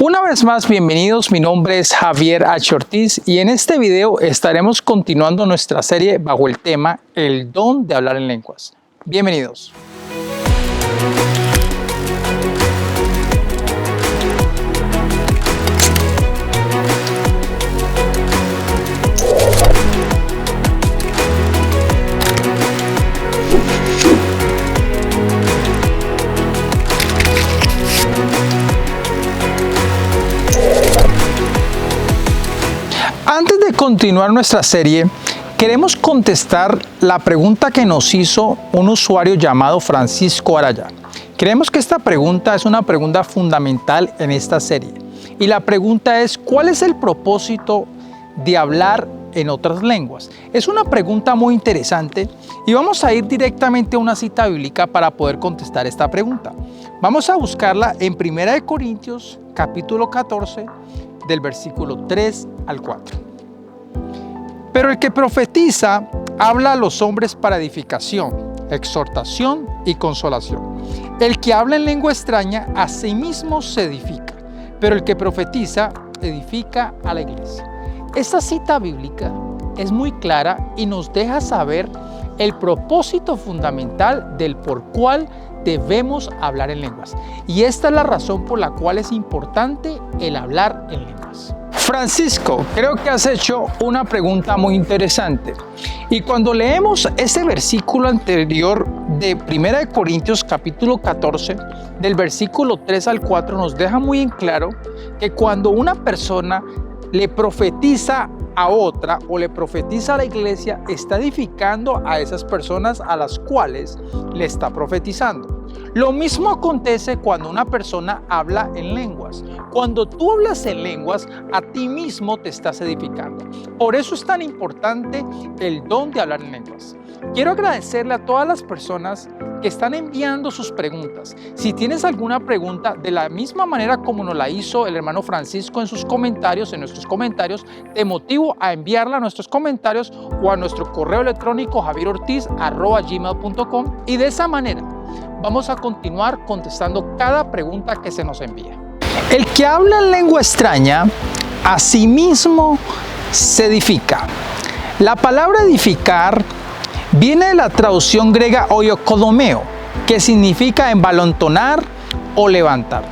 Una vez más, bienvenidos. Mi nombre es Javier H. Ortiz y en este video estaremos continuando nuestra serie bajo el tema El don de hablar en lenguas. Bienvenidos. Antes de continuar nuestra serie, queremos contestar la pregunta que nos hizo un usuario llamado Francisco Araya. Creemos que esta pregunta es una pregunta fundamental en esta serie. Y la pregunta es, ¿cuál es el propósito de hablar en otras lenguas? Es una pregunta muy interesante y vamos a ir directamente a una cita bíblica para poder contestar esta pregunta. Vamos a buscarla en 1 Corintios capítulo 14, del versículo 3 al 4. Pero el que profetiza habla a los hombres para edificación, exhortación y consolación. El que habla en lengua extraña a sí mismo se edifica, pero el que profetiza edifica a la iglesia. Esta cita bíblica es muy clara y nos deja saber el propósito fundamental del por cual debemos hablar en lenguas. Y esta es la razón por la cual es importante el hablar en lenguas. Francisco, creo que has hecho una pregunta muy interesante. Y cuando leemos ese versículo anterior de 1 Corintios capítulo 14, del versículo 3 al 4, nos deja muy en claro que cuando una persona le profetiza a otra o le profetiza a la iglesia, está edificando a esas personas a las cuales le está profetizando. Lo mismo acontece cuando una persona habla en lenguas. Cuando tú hablas en lenguas, a ti mismo te estás edificando. Por eso es tan importante el don de hablar en lenguas. Quiero agradecerle a todas las personas que están enviando sus preguntas. Si tienes alguna pregunta, de la misma manera como nos la hizo el hermano Francisco en sus comentarios, en nuestros comentarios, te motivo a enviarla a nuestros comentarios o a nuestro correo electrónico javierortiz@gmail.com y de esa manera vamos a continuar contestando cada pregunta que se nos envía. El que habla en lengua extraña, a sí mismo se edifica. La palabra edificar viene de la traducción griega oikodomeo, que significa envalentonar o levantar.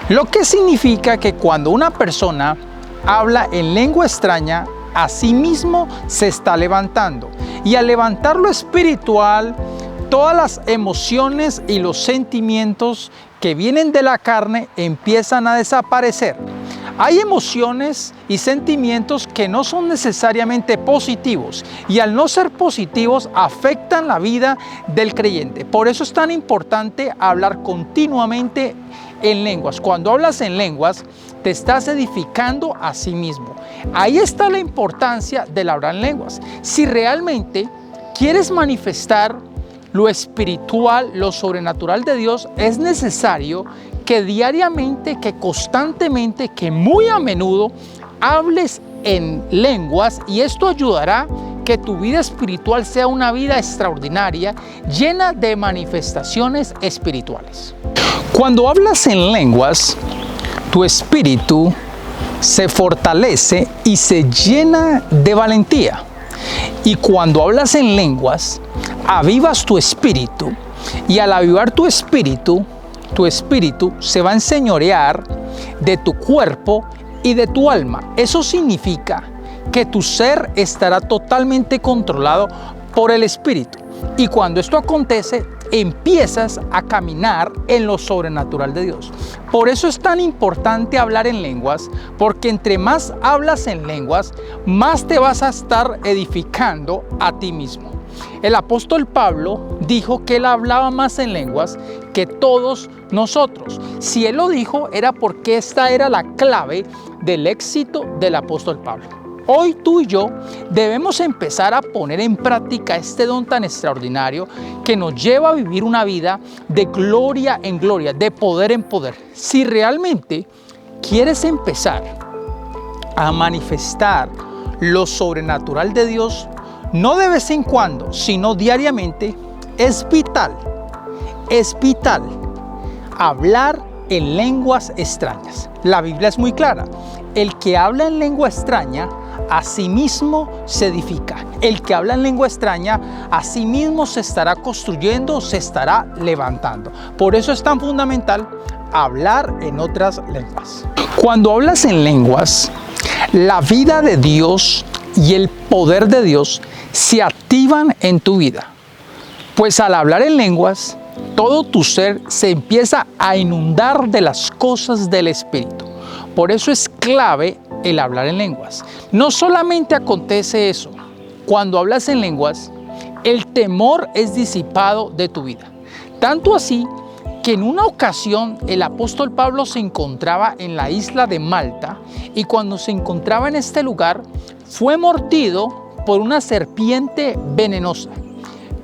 Lo que significa que cuando una persona habla en lengua extraña, a sí mismo se está levantando. Y al levantar lo espiritual, todas las emociones y los sentimientos que vienen de la carne empiezan a desaparecer. Hay emociones y sentimientos que no son necesariamente positivos y al no ser positivos afectan la vida del creyente. Por eso es tan importante hablar continuamente en lenguas. Cuando hablas en lenguas, te estás edificando a sí mismo. Ahí está la importancia del hablar en lenguas. Si realmente quieres manifestar lo espiritual, lo sobrenatural de Dios, es necesario que diariamente, que constantemente, que muy a menudo hables en lenguas, y esto ayudará que tu vida espiritual sea una vida extraordinaria, llena de manifestaciones espirituales. Cuando hablas en lenguas, tu espíritu se fortalece y se llena de valentía. Y cuando hablas en lenguas, avivas tu espíritu, y al avivar tu espíritu se va a enseñorear de tu cuerpo y de tu alma. Eso significa que tu ser estará totalmente controlado por el espíritu. Y cuando esto acontece, empiezas a caminar en lo sobrenatural de Dios. Por eso es tan importante hablar en lenguas, porque entre más hablas en lenguas, más te vas a estar edificando a ti mismo. El apóstol Pablo dijo que él hablaba más en lenguas que todos nosotros. Si él lo dijo, era porque esta era la clave del éxito del apóstol Pablo. Hoy tú y yo debemos empezar a poner en práctica este don tan extraordinario que nos lleva a vivir una vida de gloria en gloria, de poder en poder. Si realmente quieres empezar a manifestar lo sobrenatural de Dios, no de vez en cuando, sino diariamente, es vital hablar en lenguas extrañas. La Biblia es muy clara. El que habla en lengua extraña, a sí mismo se edifica. El que habla en lengua extraña, a sí mismo se estará construyendo, se estará levantando. Por eso es tan fundamental hablar en otras lenguas. Cuando hablas en lenguas, la vida de Dios y el poder de Dios se activan en tu vida. Pues al hablar en lenguas, todo tu ser se empieza a inundar de las cosas del Espíritu. Por eso es clave el hablar en lenguas. No solamente acontece eso. Cuando hablas en lenguas, el temor es disipado de tu vida. Tanto así que en una ocasión el apóstol Pablo se encontraba en la isla de Malta y cuando se encontraba en este lugar fue mordido por una serpiente venenosa.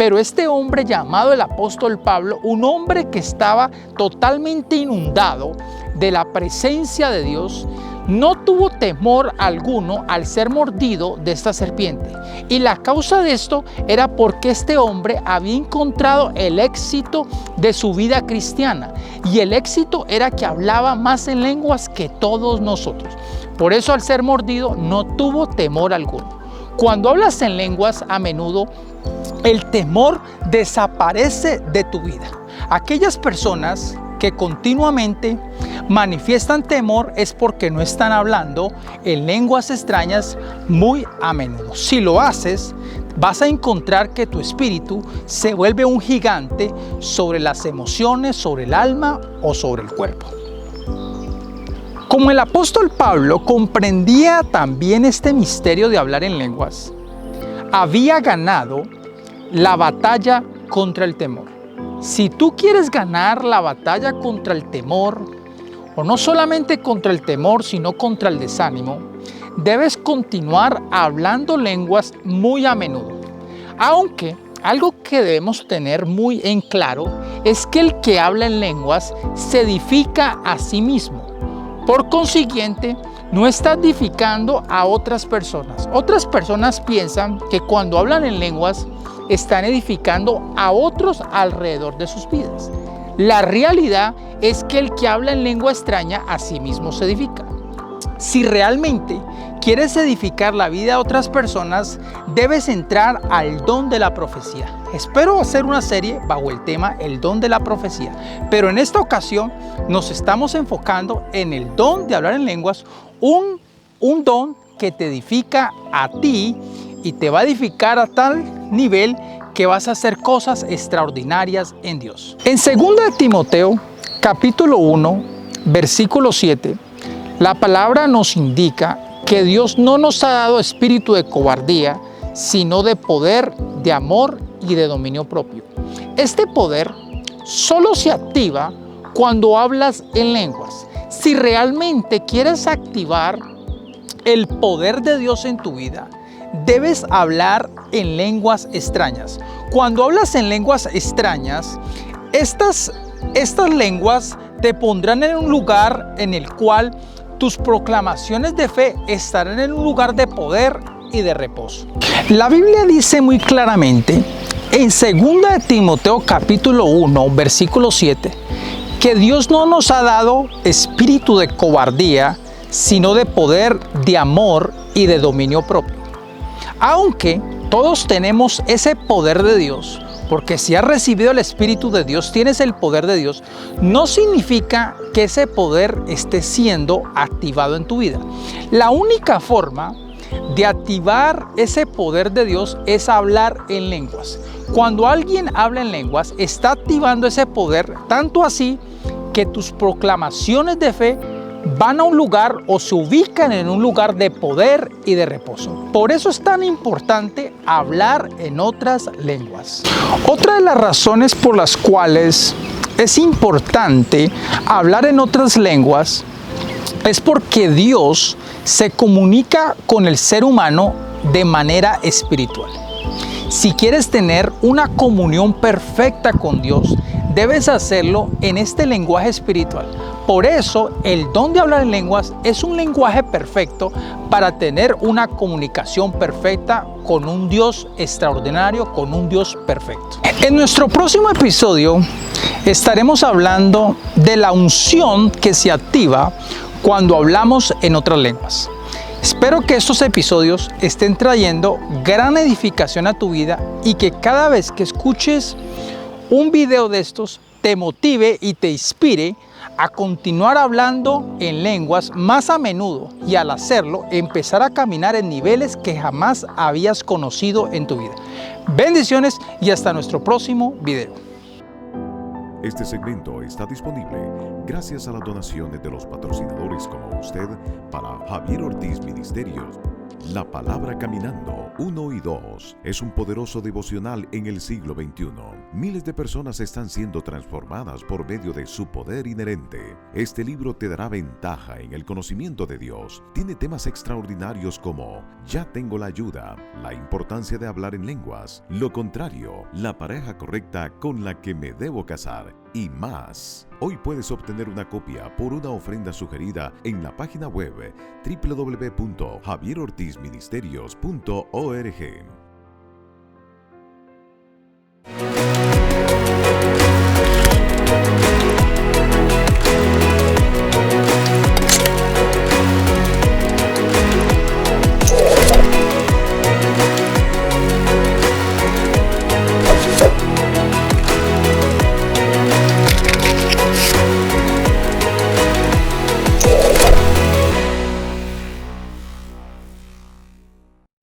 Pero este hombre llamado el apóstol Pablo, un hombre que estaba totalmente inundado de la presencia de Dios, no tuvo temor alguno al ser mordido de esta serpiente. Y la causa de esto era porque este hombre había encontrado el éxito de su vida cristiana. Y el éxito era que hablaba más en lenguas que todos nosotros. Por eso al ser mordido no tuvo temor alguno. Cuando hablas en lenguas, a menudo el temor desaparece de tu vida. Aquellas personas que continuamente manifiestan temor es porque no están hablando en lenguas extrañas muy a menudo. Si lo haces, vas a encontrar que tu espíritu se vuelve un gigante sobre las emociones, sobre el alma o sobre el cuerpo. Como el apóstol Pablo comprendía también este misterio de hablar en lenguas, había ganado la batalla contra el temor. Si tú quieres ganar la batalla contra el temor, o no solamente contra el temor, sino contra el desánimo, debes continuar hablando lenguas muy a menudo. Aunque algo que debemos tener muy en claro es que el que habla en lenguas se edifica a sí mismo. Por consiguiente, no está edificando a otras personas. Otras personas piensan que cuando hablan en lenguas están edificando a otros alrededor de sus vidas. La realidad es que el que habla en lengua extraña a sí mismo se edifica. Si realmente quieres edificar la vida de otras personas, debes entrar al don de la profecía. Espero hacer una serie bajo el tema el don de la profecía, pero en esta ocasión nos estamos enfocando en el don de hablar en lenguas, un don que te edifica a ti y te va a edificar a tal nivel que vas a hacer cosas extraordinarias en Dios. En 2 de Timoteo, capítulo 1, versículo 7, la palabra nos indica que Dios no nos ha dado espíritu de cobardía, sino de poder, de amor y de dominio propio. Este poder solo se activa cuando hablas en lenguas. Si realmente quieres activar el poder de Dios en tu vida, debes hablar en lenguas extrañas. Cuando hablas en lenguas extrañas, estas lenguas te pondrán en un lugar en el cual tus proclamaciones de fe estarán en un lugar de poder y de reposo. La Biblia dice muy claramente en 2 de Timoteo capítulo 1 versículo 7 que Dios no nos ha dado espíritu de cobardía, sino de poder, de amor y de dominio propio. Aunque todos tenemos ese poder de Dios, porque si has recibido el Espíritu de Dios, tienes el poder de Dios, no significa que ese poder esté siendo activado en tu vida. La única forma de activar ese poder de Dios es hablar en lenguas. Cuando alguien habla en lenguas, está activando ese poder, tanto así que tus proclamaciones de fe van a un lugar o se ubican en un lugar de poder y de reposo. Por eso es tan importante hablar en otras lenguas. Otra de las razones por las cuales es importante hablar en otras lenguas es porque Dios se comunica con el ser humano de manera espiritual. Si quieres tener una comunión perfecta con Dios, debes hacerlo en este lenguaje espiritual. Por eso, el don de hablar en lenguas es un lenguaje perfecto para tener una comunicación perfecta con un Dios extraordinario, con un Dios perfecto. En nuestro próximo episodio estaremos hablando de la unción que se activa cuando hablamos en otras lenguas. Espero que estos episodios estén trayendo gran edificación a tu vida y que cada vez que escuches un video de estos te motive y te inspire a continuar hablando en lenguas más a menudo y al hacerlo empezar a caminar en niveles que jamás habías conocido en tu vida. Bendiciones y hasta nuestro próximo video. Este segmento está disponible gracias a las donaciones de los patrocinadores como usted para Javier Ortiz Ministerios. La Palabra Caminando 1 y 2 es un poderoso devocional en el siglo XXI. Miles de personas están siendo transformadas por medio de su poder inherente. Este libro te dará ventaja en el conocimiento de Dios. Tiene temas extraordinarios como Ya tengo la ayuda, la importancia de hablar en lenguas, lo contrario, la pareja correcta con la que me debo casar y más. Hoy puedes obtener una copia por una ofrenda sugerida en la página web www.javierortizministerios.org.